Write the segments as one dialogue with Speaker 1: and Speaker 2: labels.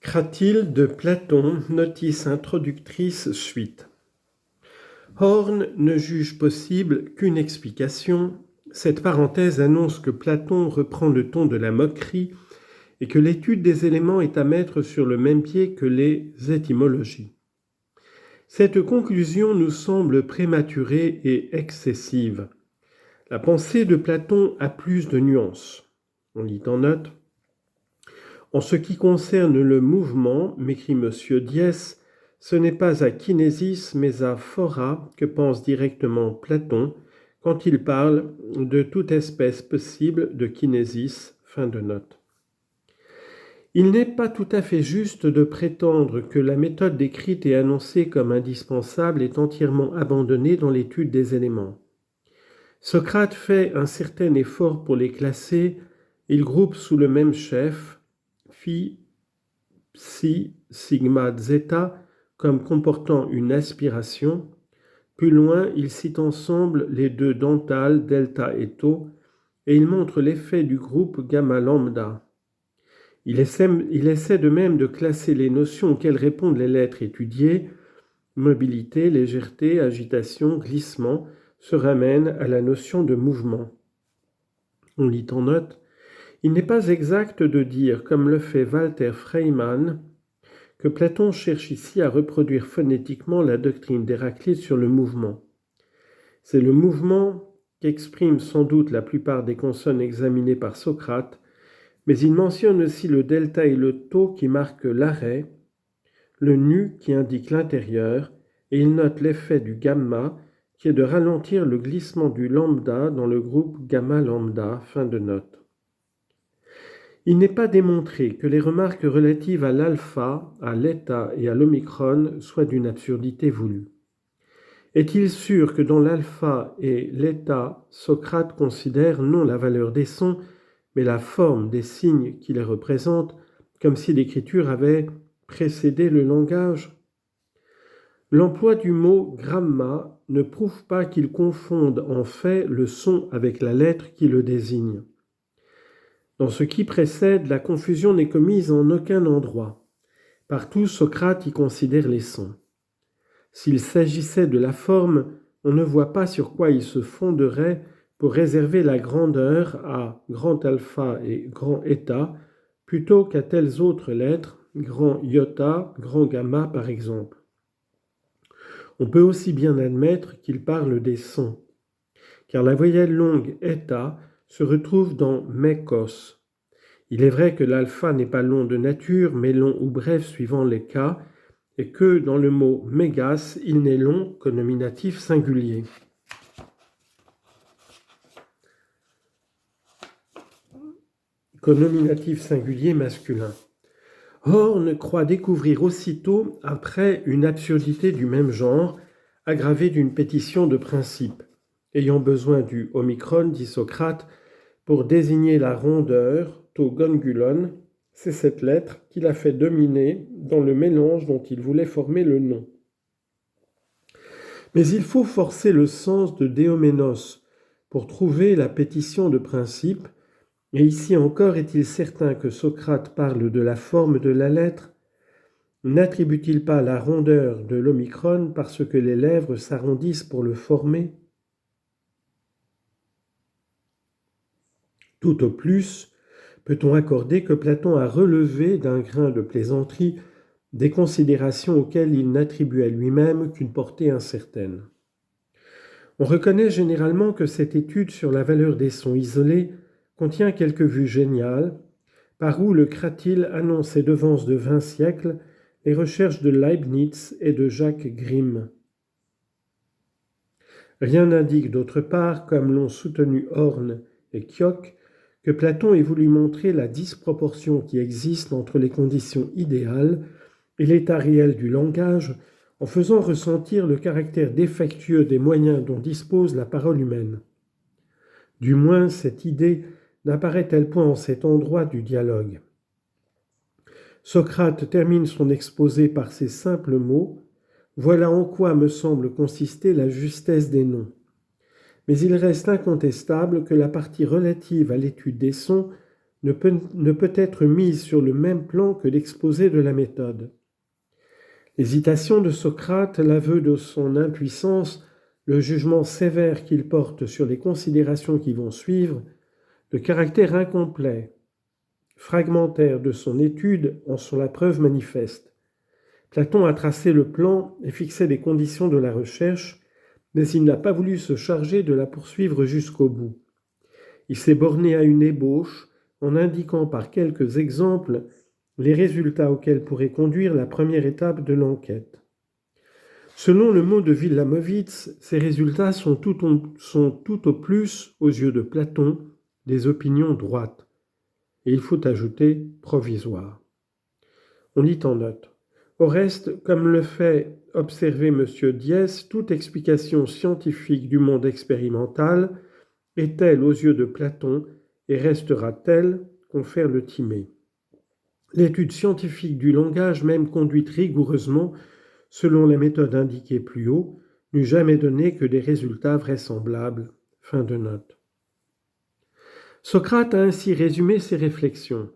Speaker 1: Cratyle de Platon, notice introductrice suite. Horn ne juge possible qu'une explication. Cette parenthèse annonce que Platon reprend le ton de la moquerie et que l'étude des éléments est à mettre sur le même pied que les étymologies. Cette conclusion nous semble prématurée et excessive. La pensée de Platon a plus de nuances. On lit en note. En ce qui concerne le mouvement, m'écrit M. Diès, ce n'est pas à kinésis mais à phora que pense directement Platon quand il parle de toute espèce possible de kinésis. Fin de note. Il n'est pas tout à fait juste de prétendre que la méthode décrite et annoncée comme indispensable est entièrement abandonnée dans l'étude des éléments. Socrate fait un certain effort pour les classer, il groupe sous le même chef phi, psi, sigma, zeta comme comportant une aspiration. Plus loin, il cite ensemble les deux dentales, delta et tau, et il montre l'effet du groupe gamma lambda. Il essaie de même de classer les notions auxquelles répondent les lettres étudiées. Mobilité, légèreté, agitation, glissement se ramènent à la notion de mouvement. On lit en note. Il n'est pas exact de dire, comme le fait Walter Freimann, que Platon cherche ici à reproduire phonétiquement la doctrine d'Héraclite sur le mouvement. C'est le mouvement qu'expriment sans doute la plupart des consonnes examinées par Socrate, mais il mentionne aussi le delta et le tau qui marquent l'arrêt, le nu qui indique l'intérieur, et il note l'effet du gamma qui est de ralentir le glissement du lambda dans le groupe gamma lambda. Fin de note. Il n'est pas démontré que les remarques relatives à l'alpha, à l'état et à l'omicron soient d'une absurdité voulue. Est-il sûr que dans l'alpha et l'état, Socrate considère non la valeur des sons, mais la forme des signes qui les représentent, comme si l'écriture avait précédé le langage? L'emploi du mot gramma ne prouve pas qu'il confonde en fait le son avec la lettre qui le désigne. Dans ce qui précède, la confusion n'est commise en aucun endroit. Partout, Socrate y considère les sons. S'il s'agissait de la forme, on ne voit pas sur quoi il se fonderait pour réserver la grandeur à grand alpha et grand eta, plutôt qu'à telles autres lettres, grand iota, grand gamma par exemple. On peut aussi bien admettre qu'il parle des sons, car la voyelle longue eta se retrouve dans mekos. Il est vrai que l'alpha n'est pas long de nature, mais long ou bref suivant les cas, et que dans le mot mégas, il n'est long qu'au nominatif singulier. Qu'au nominatif singulier masculin. Horn croit découvrir aussitôt, après, une absurdité du même genre, aggravée d'une pétition de principe, ayant besoin du omicron, dit Socrate, pour désigner la rondeur, to gongulon, c'est cette lettre qui l'a fait dominer dans le mélange dont il voulait former le nom. Mais il faut forcer le sens de Déoménos pour trouver la pétition de principe, et ici encore est-il certain que Socrate parle de la forme de la lettre? N'attribue-t-il pas la rondeur de l'omicron parce que les lèvres s'arrondissent pour le former? Tout au plus, peut-on accorder que Platon a relevé d'un grain de plaisanterie des considérations auxquelles il n'attribue à lui-même qu'une portée incertaine. On reconnaît généralement que cette étude sur la valeur des sons isolés contient quelques vues géniales, par où le Cratyle annonce et devance de 20 siècles les recherches de Leibniz et de Jacques Grimm. Rien n'indique d'autre part, comme l'ont soutenu Horn et Kiock, que Platon ait voulu montrer la disproportion qui existe entre les conditions idéales et l'état réel du langage, en faisant ressentir le caractère défectueux des moyens dont dispose la parole humaine. Du moins, cette idée n'apparaît-elle point en cet endroit du dialogue. Socrate termine son exposé par ces simples mots « Voilà en quoi me semble consister la justesse des noms ». Mais il reste incontestable que la partie relative à l'étude des sons ne peut être mise sur le même plan que l'exposé de la méthode. L'hésitation de Socrate, l'aveu de son impuissance, le jugement sévère qu'il porte sur les considérations qui vont suivre, le caractère incomplet, fragmentaire de son étude en sont la preuve manifeste. Platon a tracé le plan et fixé les conditions de la recherche, mais il n'a pas voulu se charger de la poursuivre jusqu'au bout. Il s'est borné à une ébauche en indiquant par quelques exemples les résultats auxquels pourrait conduire la première étape de l'enquête. Selon le mot de Wilamowitz, ces résultats sont tout au plus, aux yeux de Platon, des opinions droites. Et il faut ajouter provisoires. On lit en note. Au reste, comme le fait observer M. Diès, toute explication scientifique du monde expérimental est telle aux yeux de Platon et restera telle, confère le Timée. L'étude scientifique du langage, même conduite rigoureusement selon la méthode indiquée plus haut, n'eût jamais donné que des résultats vraisemblables. Fin de note. Socrate a ainsi résumé ses réflexions.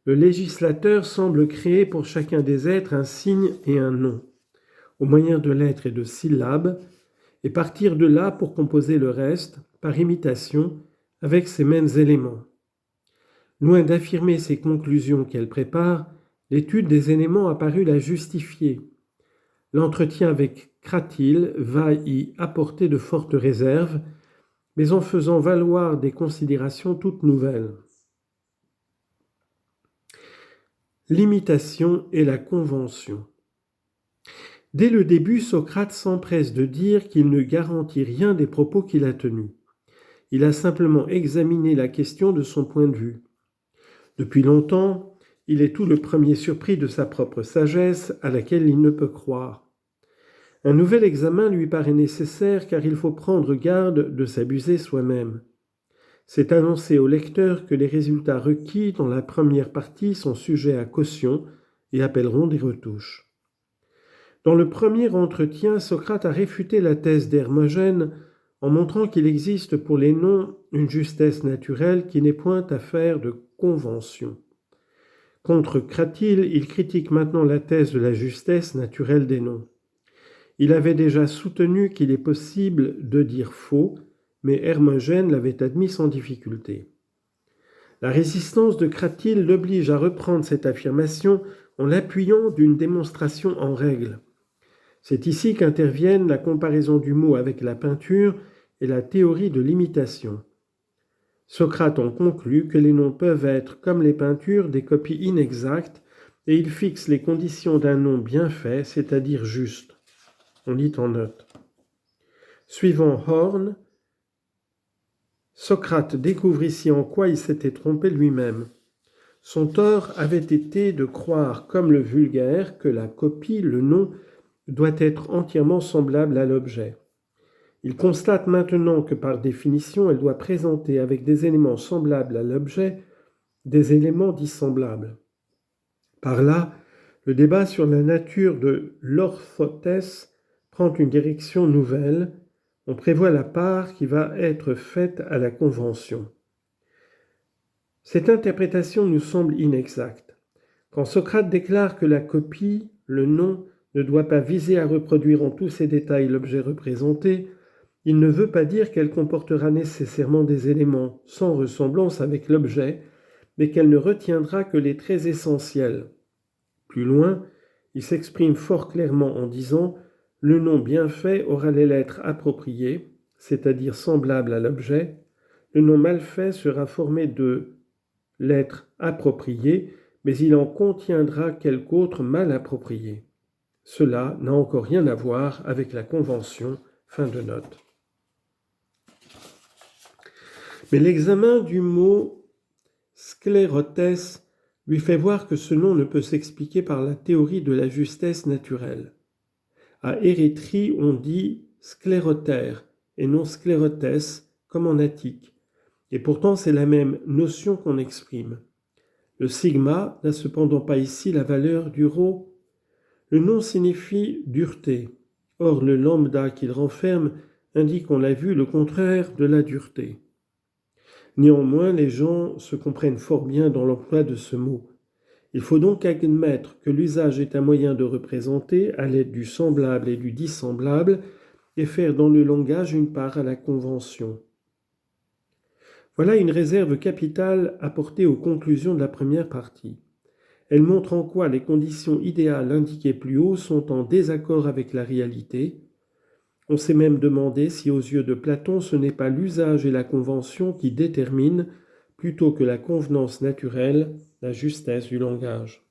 Speaker 1: Le législateur semble créer pour chacun des êtres un signe et un nom, au moyen de lettres et de syllabes, et partir de là pour composer le reste, par imitation, avec ces mêmes éléments. Loin d'affirmer ces conclusions qu'elle prépare, l'étude des éléments a paru la justifier. L'entretien avec Cratyle va y apporter de fortes réserves, mais en faisant valoir des considérations toutes nouvelles. L'imitation et la convention. Dès le début, Socrate s'empresse de dire qu'il ne garantit rien des propos qu'il a tenus. Il a simplement examiné la question de son point de vue. Depuis longtemps, il est tout le premier surpris de sa propre sagesse à laquelle il ne peut croire. Un nouvel examen lui paraît nécessaire car il faut prendre garde de s'abuser soi-même. C'est annoncer au lecteur que les résultats requis dans la première partie sont sujets à caution et appelleront des retouches. Dans le premier entretien, Socrate a réfuté la thèse d'Hermogène en montrant qu'il existe pour les noms une justesse naturelle qui n'est point affaire de convention. Contre Cratyle, il critique maintenant la thèse de la justesse naturelle des noms. Il avait déjà soutenu qu'il est possible de dire faux, mais Hermogène l'avait admis sans difficulté. La résistance de Cratyle l'oblige à reprendre cette affirmation en l'appuyant d'une démonstration en règle. C'est ici qu'interviennent la comparaison du mot avec la peinture et la théorie de l'imitation. Socrate en conclut que les noms peuvent être, comme les peintures, des copies inexactes, et il fixe les conditions d'un nom bien fait, c'est-à-dire juste. On lit en note. Suivant Horn, Socrate découvre ici en quoi il s'était trompé lui-même. Son tort avait été de croire, comme le vulgaire, que la copie, le nom, doit être entièrement semblable à l'objet. Il constate maintenant que par définition, elle doit présenter avec des éléments semblables à l'objet des éléments dissemblables. Par là, le débat sur la nature de l'orthothèse prend une direction nouvelle. On prévoit la part qui va être faite à la convention. Cette interprétation nous semble inexacte. Quand Socrate déclare que la copie, le nom, ne doit pas viser à reproduire en tous ses détails l'objet représenté, il ne veut pas dire qu'elle comportera nécessairement des éléments sans ressemblance avec l'objet, mais qu'elle ne retiendra que les traits essentiels. Plus loin, il s'exprime fort clairement en disant « Le nom bien fait aura les lettres appropriées, c'est-à-dire semblables à l'objet. Le nom mal fait sera formé de lettres appropriées, mais il en contiendra quelque autre mal approprié. Cela n'a encore rien à voir avec la convention. » Fin de note. Mais l'examen du mot sclérotès lui fait voir que ce nom ne peut s'expliquer par la théorie de la justesse naturelle. À Érythrée, on dit sclérotère et non sclérotès, comme en attique. Et pourtant, c'est la même notion qu'on exprime. Le sigma n'a cependant pas ici la valeur du rho. Le nom signifie dureté. Or, le lambda qu'il renferme indique, on l'a vu, le contraire de la dureté. Néanmoins, les gens se comprennent fort bien dans l'emploi de ce mot. Il faut donc admettre que l'usage est un moyen de représenter, à l'aide du semblable et du dissemblable, et faire dans le langage une part à la convention. Voilà une réserve capitale apportée aux conclusions de la première partie. Elle montre en quoi les conditions idéales indiquées plus haut sont en désaccord avec la réalité. On s'est même demandé si aux yeux de Platon ce n'est pas l'usage et la convention qui déterminent, plutôt que la convenance naturelle, la justesse du langage.